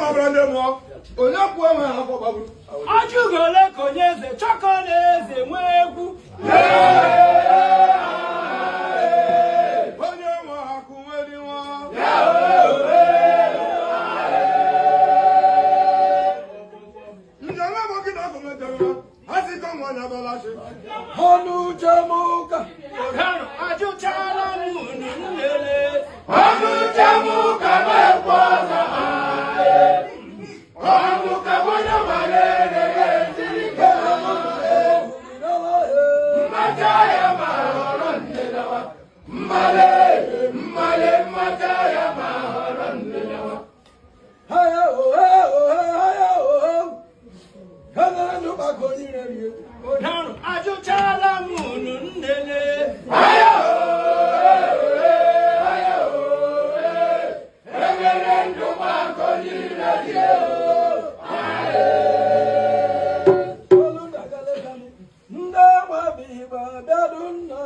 ma brande mo. Onye kwa ma afọ babu. Ajugole konyeze chokoleze nwegwu. Onye mo akunwedi won. Njana mo kina ko metewa. Asi ko mo na bala se. Honu jamuka. Ohano ajuchala munu nlele. Honu jamuka mekwaza aye. Honu ka wona malele tirike amale. Mataya mahorandewa. Male mataya mahorandewa. Haya Kana no bakoni rebi. Ohano ajuchala munu nlele. Reverendo bakoni rebi. Ndama biba dadunna